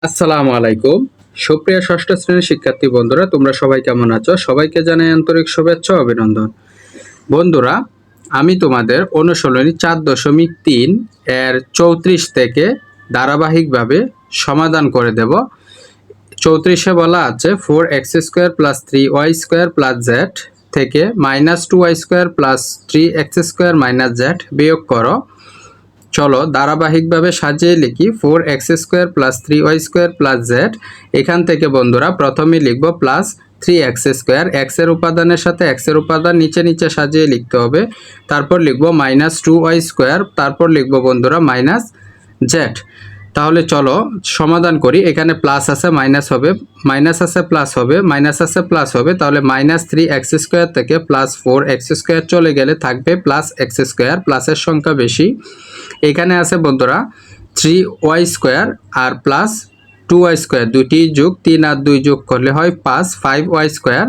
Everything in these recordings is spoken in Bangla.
আসসালামু আলাইকুম। সুপ্রিয় ষষ্ঠ শ্রেণীর শিক্ষার্থী বন্ধুরা, তোমরা সবাই কেমন আছো? সবাইকে জানাই আন্তরিক শুভেচ্ছা ও অভিনন্দন। বন্ধুরা, আমি তোমাদের অনুশীলনী 4.3 এর 34 থেকে ধারাবাহিকভাবে সমাধান করে দেব। 34-এ বলা আছে 4x² + 3y² + z থেকে -2y² + 3x² - z বিয়োগ করো। চলো ধারাবাহিকভাবে সাজিয়ে লিখি। 4x² + 3y² + z। এখান থেকে বন্ধুরা প্রথমে লিখব প্লাস 3x², x এর উপাদানের সাথে x এর উপাদান নিচে নিচে সাজিয়ে লিখতে হবে। তারপর লিখব -2y², তারপর লিখব বন্ধুরা -z। তাহলে চলো সমাধান করি। এখানে প্লাস আছে মাইনাস হবে, মাইনাস আছে প্লাস হবে, মাইনাস আছে প্লাস হবে। তাহলে -3x² থেকে +4x² চলে গেলে থাকবে +x², প্লাসের সংখ্যা বেশি। এখানে আছে বন্ধুরা 3y² আর প্লাস 2y², দুটি যোগ 3 আর 2 যোগ করলে হয় 5y²।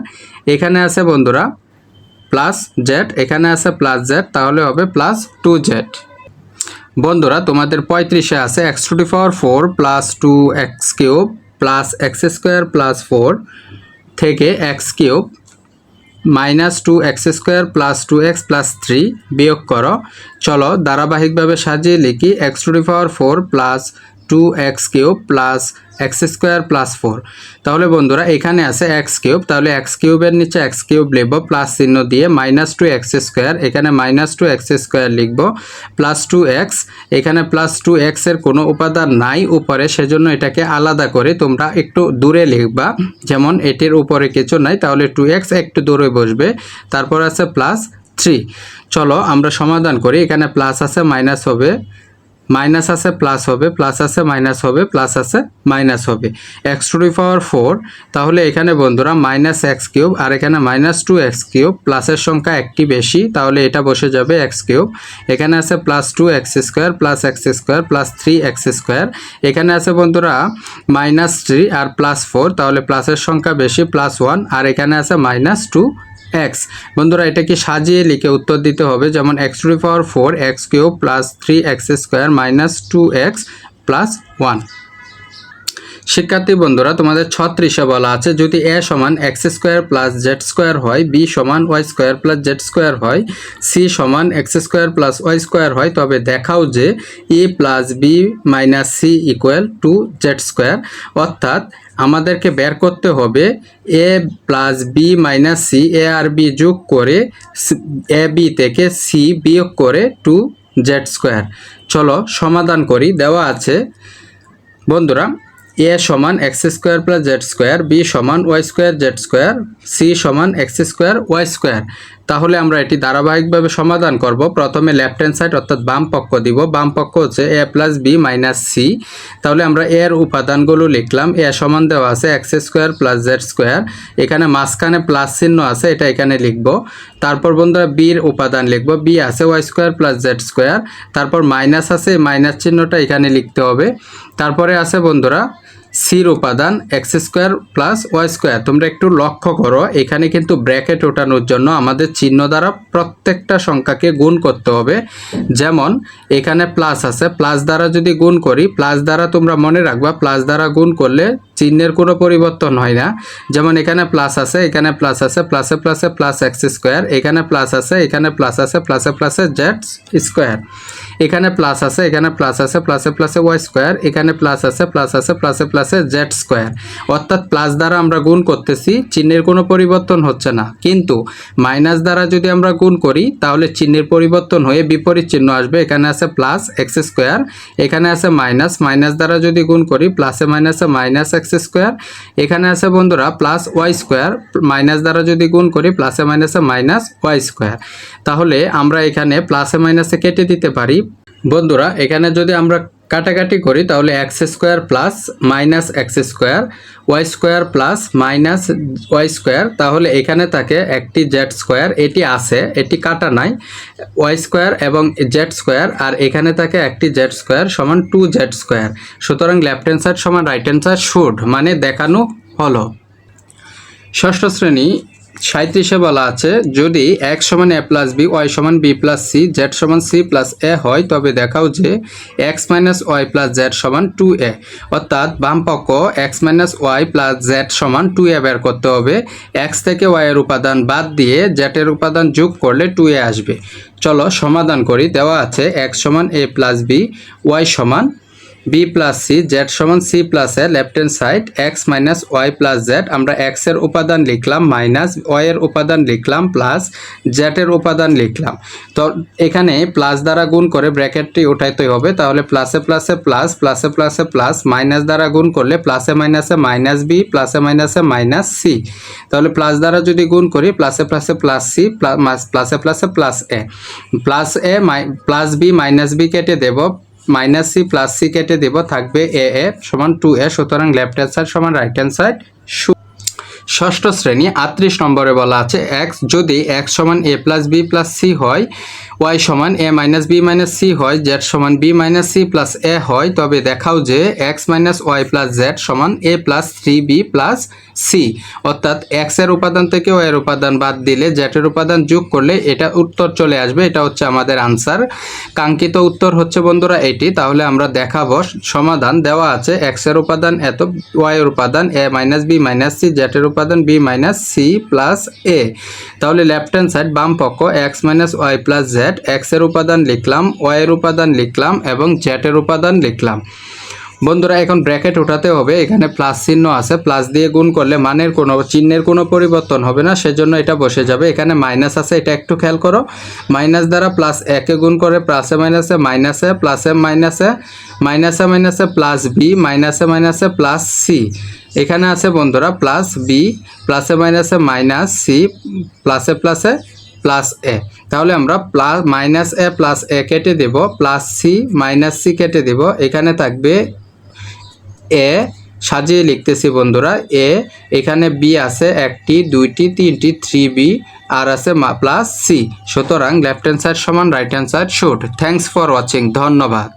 এখানে আছে বন্ধুরা প্লাস z, এখানে আছে প্লাস z, তাহলে হবে +2z। বন্ধুরা তোমাদের 35-এ আছে x⁴ + 2x³ + x² + 4 থেকে x³ -2x² + 2x + 3 বিয়োগ করো। চলো ধারাবাহিকভাবে সাজিয়ে লিখি। x⁴ + 2x³ + x² + 4। তাহলে বন্ধুরা এখানে আছে x³, তাহলে x³ এর নিচে x³ লিখব প্লাস চিহ্ন দিয়ে, -2x², এখানে -2x² লিখব, +2x, এখানে +2x এর কোনো উপাদান নাই উপরে, সেজন্য এটাকে আলাদা করে তোমরা একটু দূরে লিখবা। যেমন এটির উপরে কিছু নাই, তাহলে 2x একটু দূরে বসবে। তারপর আছে +3। চলো আমরা সমাধান করি। এখানে প্লাস আছে মাইনাস হবে, মাইনাস আছে প্লাস হবে, প্লাস আছে মাইনাস হবে, প্লাস আছে মাইনাস হবে। x⁴, তাহলে এখানে বন্ধুরা -x³ আর এখানে -2x³, প্লাসের সংখ্যা একটি বেশি, তাহলে এটা বসে যাবে x³। এখানে আছে +2x² + x² + 3x²। এখানে আছে বন্ধুরা -3 আর +4, তাহলে প্লাসের সংখ্যা বেশি +1, আর এখানে আছে -2x। বন্ধুরা এটা কি সাজিয়ে লিখে উত্তর দিতে হবে। যেমন x⁴ x³ + 3x² - 2x + 1। শিক্ষার্থী বন্ধুরা তোমাদের 36-এ বলা আছে যদি a = x² + z² হয়, b = y² + z² হয়, c = x² + y² হয়, তবে দেখাও যে a + b - c = z²। অর্থাৎ আমাদেরকে বের করতে হবে a + b - c, a R b যোগ করে ab থেকে c বিয়োগ করে 2z²। চলো সমাধান করি। দেওয়া আছে বন্ধুরা a = x² + z², b = y² z², c = x² y²। তাহলে আমরা এটি ধারাবাহিকভাবে সমাধান করব। প্রথমে লেফট হ্যান্ড সাইড অর্থাৎ বাম পক্ষ দিব। বাম পক্ষ হচ্ছে a + b - c। তাহলে আমরা এর উপাদানগুলো লিখলাম। a সমান দেওয়া আছে x² + z², এখানে মাঝখানে প্লাস চিহ্ন আছে, এটা এখানে লিখব। তারপর বন্ধুরা b এর উপাদান লিখব, b আছে y² + z², তারপর মাইনাস আছে, মাইনাস চিহ্নটা এখানে লিখতে হবে। তারপরে আছে বন্ধুরা সির উপাদান x² + y²। তোমরা একটু লক্ষ্য করো, এখানে কিন্তু ব্র্যাকেট ওঠানোর জন্য আমাদের চিহ্ন দ্বারা প্রত্যেকটা সংখ্যাকে গুণ করতে হবে। যেমন এখানে প্লাস আছে, প্লাস দ্বারা যদি গুণ করি, প্লাস দ্বারা তোমরা মনে রাখবা প্লাস দ্বারা গুণ করলে চিহ্নের কোনো পরিবর্তন হয় না। যেমন এখানে প্লাস আছে, এখানে প্লাস আছে, প্লাসে প্লাসে প্লাস x², এখানে প্লাস আছে, এখানে প্লাস আছে, প্লাসে প্লাসে z², এখানে প্লাস আছে, এখানে প্লাস আছে, প্লাসে প্লাসে y², এখানে প্লাস আছে, প্লাস আছে, প্লাসে প্লাসে z²। অর্থাৎ প্লাস দ্বারা আমরা গুণ করতেছি, চিহ্নের কোনো পরিবর্তন হচ্ছে না। কিন্তু মাইনাস দ্বারা যদি আমরা গুণ করি তাহলে চিহ্নের পরিবর্তন হয়ে বিপরীত চিহ্ন আসবে। এখানে আছে +x², এখানে আছে মাইনাস, মাইনাস দ্বারা যদি গুণ করি প্লাসে মাইনাসে -x², এখানে আছে বন্ধুরা +y², মাইনাস দ্বারা যদি গুণ করি প্লাসে মাইনাসে -y²। তাহলে আমরা এখানে প্লাসে মাইনাসে কেটে দিতে পারি। বন্ধুরা এখানে যদি আমরা কাটাকাটি করি তাহলে x² plus -x², y² plus -y², তাহলে এখানে থাকে একটি z², এটি আছে, এটি কাটা নাই, y² এবং z², আর এখানে থাকে একটি z² সমান 2z²। সুতরাং লেফট হ্যান্ড সাইড সমান রাইট হ্যান্ড সাইড শুড, মানে দেখানো হলো। ষষ্ঠ শ্রেণী 37-এ বলা আছে যদি x সমান a প্লাস b, y সমান b প্লাস c, z সমান c প্লাস a হয় তবে দেখাও যে x minus y plus z সমান 2a। অর্থাৎ বাম পক্ষ x minus y plus z সমান 2a বের করতে হবে। x থেকে y এর উপাদান বাদ দিয়ে z এর উপাদান যোগ করলে 2a আসবে। চলো সমাধান করি। দেওয়া আছে x সমান a প্লাস b, y সমান b প্লাস c, z সমান c plus a। Left hand side x minus y plus z, আমরা x এর উপাদান লিখলাম মাইনাস y এর উপাদান লিখলাম প্লাস z এর উপাদান লিখলাম। তো এখানে প্লাস দ্বারা গুণ করে ব্র্যাকেটটি উঠাইতে হবে, তাহলে প্লাসে প্লাসে প্লাস, প্লাসে প্লাসে প্লাস, মাইনাস দ্বারা গুণ করলে প্লাসে মাইনাসে মাইনাস b, প্লাসে মাইনাসে মাইনাস c। তাহলে প্লাস দ্বারা যদি গুণ করি প্লাসে প্লাসে প্লাস c, প্লাসে প্লাসে plus a, plus a plus b minus b কেটে দেব, মাইনাস সি প্লাস সি কেটে দেব, থাকবে এ এ সমান 2a। সুতরাং লেফট হ্যান্ড সাইড সমান রাইট হ্যান্ড সাইড। ষষ্ঠ শ্রেণী 38 নম্বরে বলা আছে যদি x সমান a plus b plus c হয়, y সমান a minus b minus c হয়, z সমান b minus c plus a হয় তবে দেখাও যে x minus y plus z সমান a plus 3b plus c। অর্থাৎ x এর উপাদান থেকে y এর উপাদান বাদ দিলে z এর উপাদান যোগ করলে এটা উত্তর চলে আসবে। এটা হচ্ছে আমাদের আনসার। কাঙ্ক্ষিত উত্তর হচ্ছে বন্ধুরা এটি। তাহলে আমরা দেখাবো সমাধান। দেওয়া আছে x এর উপাদান এত, y এর উপাদান a minus b minus c, z এর উপাদান b minus c plus a। তাহলে লেফট হ্যান্ড সাইড বাম পক্ষ x minus y plus z, x এর উপাদান লিখলাম, y এর উপাদান লিখলাম এবং z এর উপাদান লিখলাম। বন্ধুরা এখন ব্র্যাকেট উঠাতে হবে, এখানে প্লাস চিহ্ন আছে, প্লাস দিয়ে গুণ করলে মানের কোনো চিহ্নের কোনো পরিবর্তন হবে না, সেজন্য এটা বসে যাবে। এখানে মাইনাস আছে, এটা একটু খেয়াল করো। মাইনাস দ্বারা প্লাস একে গুণ করে প্লাসে মাইনাসে মাইনাসে, প্লাসে মাইনাসে মাইনাসে মাইনাসে প্লাস বি, মাইনাসে মাইনাসে প্লাস সি। এখানে আছে বন্ধুরা প্লাস বি, প্লাসে মাইনাসে মাইনাস সি, প্লাসে প্লাসে প্লাস এ। তাহলে আমরা প্লাস মাইনাস এ প্লাস এ কেটে দেব, প্লাস সি মাইনাস সি কেটে দেব, এখানে থাকবে এ। সাজিয়ে লিখতেছি বন্ধুরা এ, এখানে বি আছে একটি, দুইটি, তিনটি, 3b, আর আছে প্লাস সি। সুতরাং লেফট হ্যান্ড সাইড সমান right hand side should. Thanks for watching, ধন্যবাদ।